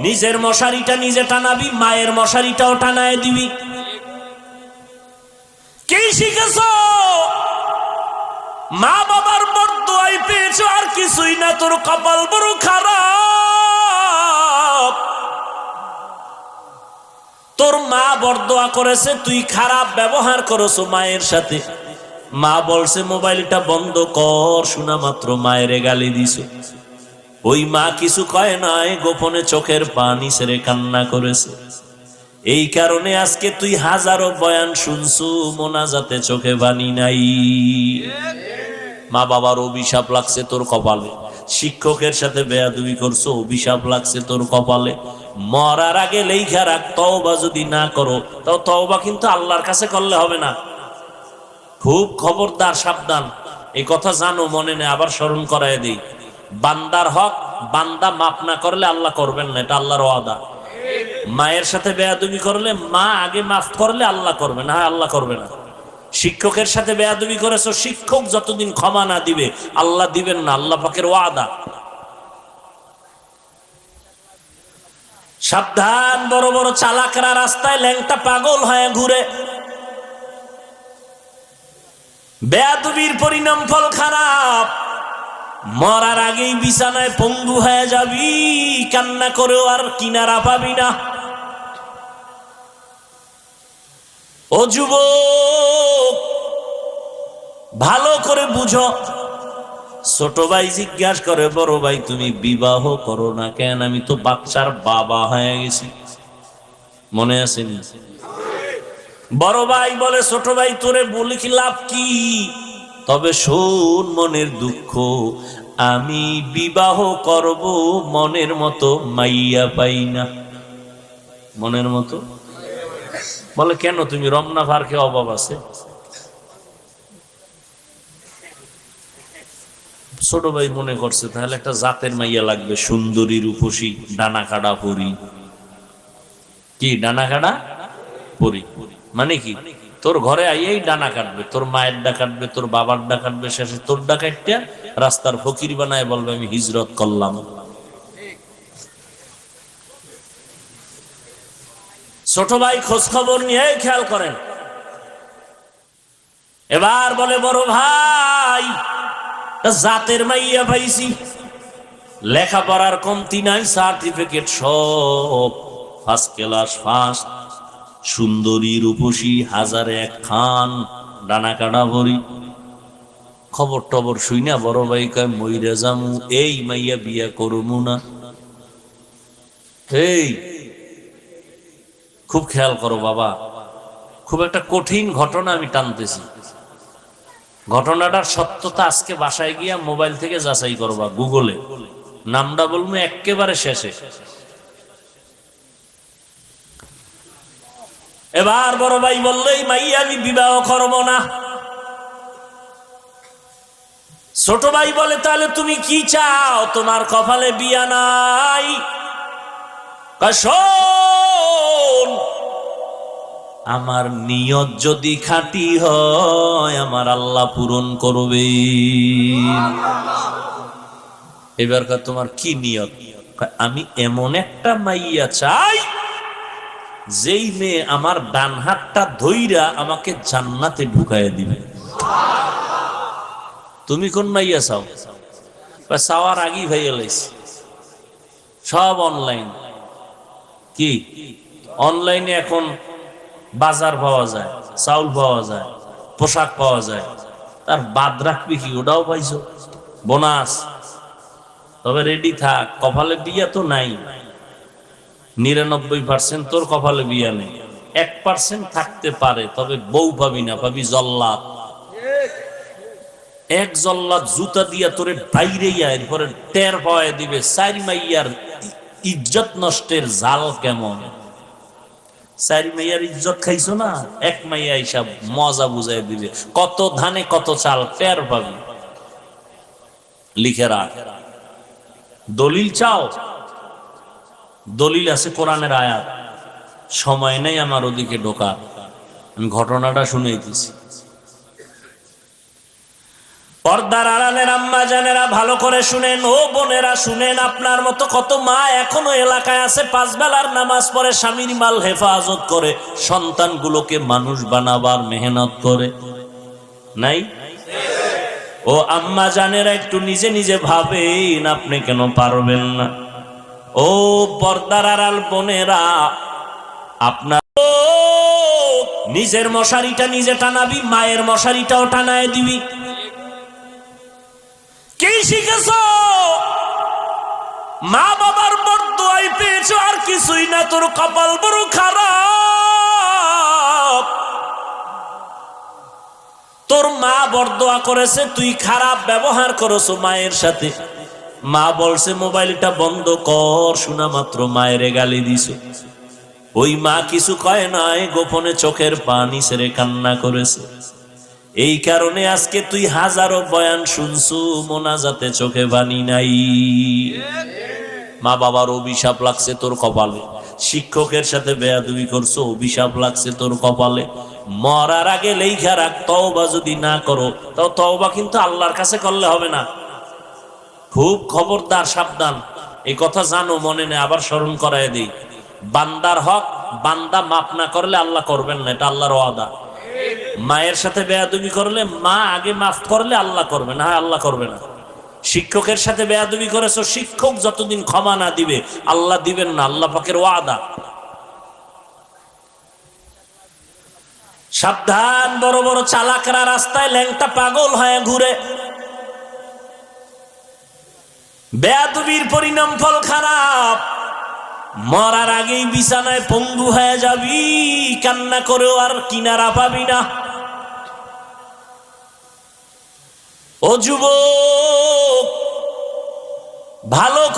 নিজের মশারিটা নিজে টানাবি, মায়ের মশারিটাও টানায় দিবি। কি শিখেছ? মা বাবার বরদোয়াই পেয়েছো, আর কিছুই না। তোর কপাল বড় খারাপ। তোর মা বরদোয়া করেছে, তুই খারাপ ব্যবহার করেছো মায়ের সাথে। মা বলছে মোবাইলটা বন্ধ কর, শোনা মাত্র মায়ের গালি দিছো। ওই মা কিছু কয় নাই, গোপনে চোখের পানি ছেড়ে কান্না করেছে। এই কারণে আজকে তুই হাজারো বয়ান শুনছু, মোনাজাতে চোখে পানি নাই। মা বাবার অভিশাপ লাগছে তোর কপালে। শিক্ষকের সাথে বেয়াদবি করছো, অভিশাপ লাগছে তোর কপালে। মরার আগে লেখা রাখ, তওবা যদি না করো তাও তওবা কিন্তু আল্লাহর কাছে করলে হবে না। খুব খবরদার, সাবধান। এই কথা জানো, মনে নেই, আবার স্মরণ করায় দিই। বান্দার হক বান্দা মাফ না করলে আল্লাহ করবেন না, এটা আল্লাহর ওয়াদা। মায়ের সাথে বেয়াদবি করলে মা আগে মাফ করলে আল্লাহ করবে না, আল্লাহ করবে না। শিক্ষকের সাথে বেয়াদবি করেছো, শিক্ষক যতদিন ক্ষমা না দিবে আল্লাহ দিবেন না, আল্লাহ পাকের ওয়াদা। সাবধান, বড় বড় চালাকরা রাস্তায় ল্যাংটা পাগল হয়ে ঘুরে। বেয়াদবির পরিণাম ফল খারাপ। মরার আগেই বিছানায় পঙ্গু হয়ে যাবি, কান্না করেও আর কিনারা পাবি না। ও যুবক, ভালো করে বুঝো। ছোট ভাই জিজ্ঞাসা করে, বড় ভাই তুমি বিবাহ করো না কেন? আমি তো বাচ্চার বাবা হয়ে গেছি। মনে আসেনি? বড় ভাই বলে, ছোট ভাই তোরে বলি কি লাভ কি? তবে শোন মনের দুঃখ, আমি বিবাহ করব, মনের মতো মাইয়া পাই না। মনের মতো বলে, কেন? তুমি রমনা ভারকে অভাব আছে? ছোট ভাই মনে করছে তাহলে একটা জাতের মাইয়া লাগবে, সুন্দরী রূপসী, ডানা কাটা পরি। কি ডানা কাটা পরি মানে কি? তোর ঘরে আইয়াই ডানা কাটবে, তোর মায়ের ডা কাটবে, তোর বাবার ডা কাটবে, শেষে তোর ডা কাটতে রাস্তার ফকির বানায় বলবে আমি হিজরত করলাম। ছোট ভাই খোঁজ খবর নিয়ে খেয়াল করেন। এবার বলে, বড় ভাই জাতের মাইয়া পাইছি, লেখাপড়ার কমতি নাই, সার্টিফিকেট সব ফার্স্ট ক্লাস ফার্স্ট, সুন্দরী রূপসী, হাজারে এক খান, ডানা কাটা ভরি। খবর টবর শুই না বড় ভাই কয়, মইরা জামু, এই মাইয়া বিয়া করমু না। এই খুব খেয়াল করো বাবা, খুব একটা কঠিন ঘটনা আমি টানতেছি। ঘটনাটার সত্যতা আজকে বাসায় গিয়া মোবাইল থেকে যাচাই করবা, গুগলে নামটা বলবো একেবারে শেষে। এবার বড় ভাই বললো, এই মাইয়া আমি বিবাহ করব না। ছোট ভাই বলে, তাহলে তুমি কি চাও? তোমার কপালে বিয়া নাই? শোন, আমার নিয়ত যদি খাঁটি হয় আমার আল্লাহ পূরণ করবে। এবার তোমার কি নিয়ত? আমি এমন একটা মাইয়া চাই যেই মেয়ে আমার ডান হাতটা ধইরা আমাকে জান্নাতে ঢুকাইয়া দিবে। তুমি কোন মাইয়া চাও? চাওয়ার আগেই ভাইয়া লাইছে সব অনলাইন। কি অনলাইনে এখন বাজার পাওয়া যায়, চাউল পাওয়া যায়, পোশাক পাওয়া যায়, তার বাদ রাখবি কি? ওটাও পাইছো বোনাস। তবে রেডি থাক, কপালে বিয়া তো নাই। 99% তোর কপালে বিয়া নেই, 1% থাকতে পারে, তবে বউ পাবি না, পাবি জল্লাদ। এক জল্লাদ জুতা দিয়া তোরে বাইরে এরপরে টের পাওয়া দিবে চারি মাইয়ার ইজ্জত নষ্টের জাল কেমন। চারি মাইয়ার ইজ্জত খাইছো না, এক মাইয়া হিসাব মজা বুঝাই দিবে, কত ধানে কত চাল টের পাবি। লিখে রাখ। দলিল চাও? দলিল আছে কোরআনের আয়াত। সময় নেই আমার ওদিকে ঢোকা, আমি ঘটনাটা শুনেইতেছি। পর্দার আড়ালের আম্মা জানেরা ভালো করে শুনেন, ও বোনেরা শুনেন, আপনার মতো কত মা এখনো এলাকায় আছে, 5 বেলার নামাজ পড়ে, স্বামীর মাল হেফাজত করে, সন্তানগুলোকে মানুষ বানাবার মেহনত করে, নাই? ও আম্মা জানেরা একটু নিজে নিজে ভাবেন, আপনি কেন পারবেন না? ও পর্দার আড়াল বোনেরা, আপনার নিজের মশারিটা নিজে টানাবি, মায়ের মশারিটাও টানায় দিবি। কি শিখেছ? মা বাবার বরদোয়াই পেয়েছ, আর কিছুই না। তোর কপাল বড় খারাপ। তোর মা বরদোয়া করেছে, তুই খারাপ ব্যবহার করেছো মায়ের সাথে। মা বলছে মোবাইলটা বন্ধ কর, শোনা মাত্র মায়ের গালি দিছো। ওই মা কিছু কয় নাই, গোপনে চোখের পানি ছেড়ে কান্না করেছে। এই কারণে আজকে তুই হাজারো বয়ান শুনছু, মোনাজাতে চোখে পানি নাই। মা বাবার অভিশাপ লাগছে তোর কপালে, শিক্ষকের সাথে বেয়াদবি করছো, অভিশাপ লাগছে তোর কপালে। মরার আগে লেখা রাখ, তওবা যদি না করো তাও তওবা কিন্তু আল্লাহর কাছে করলে হবে না। খুব খবরদার, সাবধান। এই কথা জানো, মনে নেই, আবার স্মরণ করায় দিই। বান্দার হক বান্দা মাফ না করলে আল্লাহ করবেন না, এটা আল্লাহর ওয়াদা। মায়ের সাথে বেয়াদবি করলে মা আগে মাফ করলে আল্লাহ করবে না, আল্লাহ করবে না। শিক্ষকের সাথে বেয়াদবি করেছো, শিক্ষক যতদিন ক্ষমা না দিবে আল্লাহ দিবেন না, আল্লাহ পাকের ওয়াদা। সাবধান, বড় বড় চালাকরা রাস্তায় ল্যাংটা পাগল হয়ে ঘুরে। বেয়াদবির পরিণাম ফল খারাপ। মরার আগেই বিছানায় পঙ্গু হয়ে যাবি, কান্না করেও আর কিনারা পাবি না। ও যুবক, ভালো করে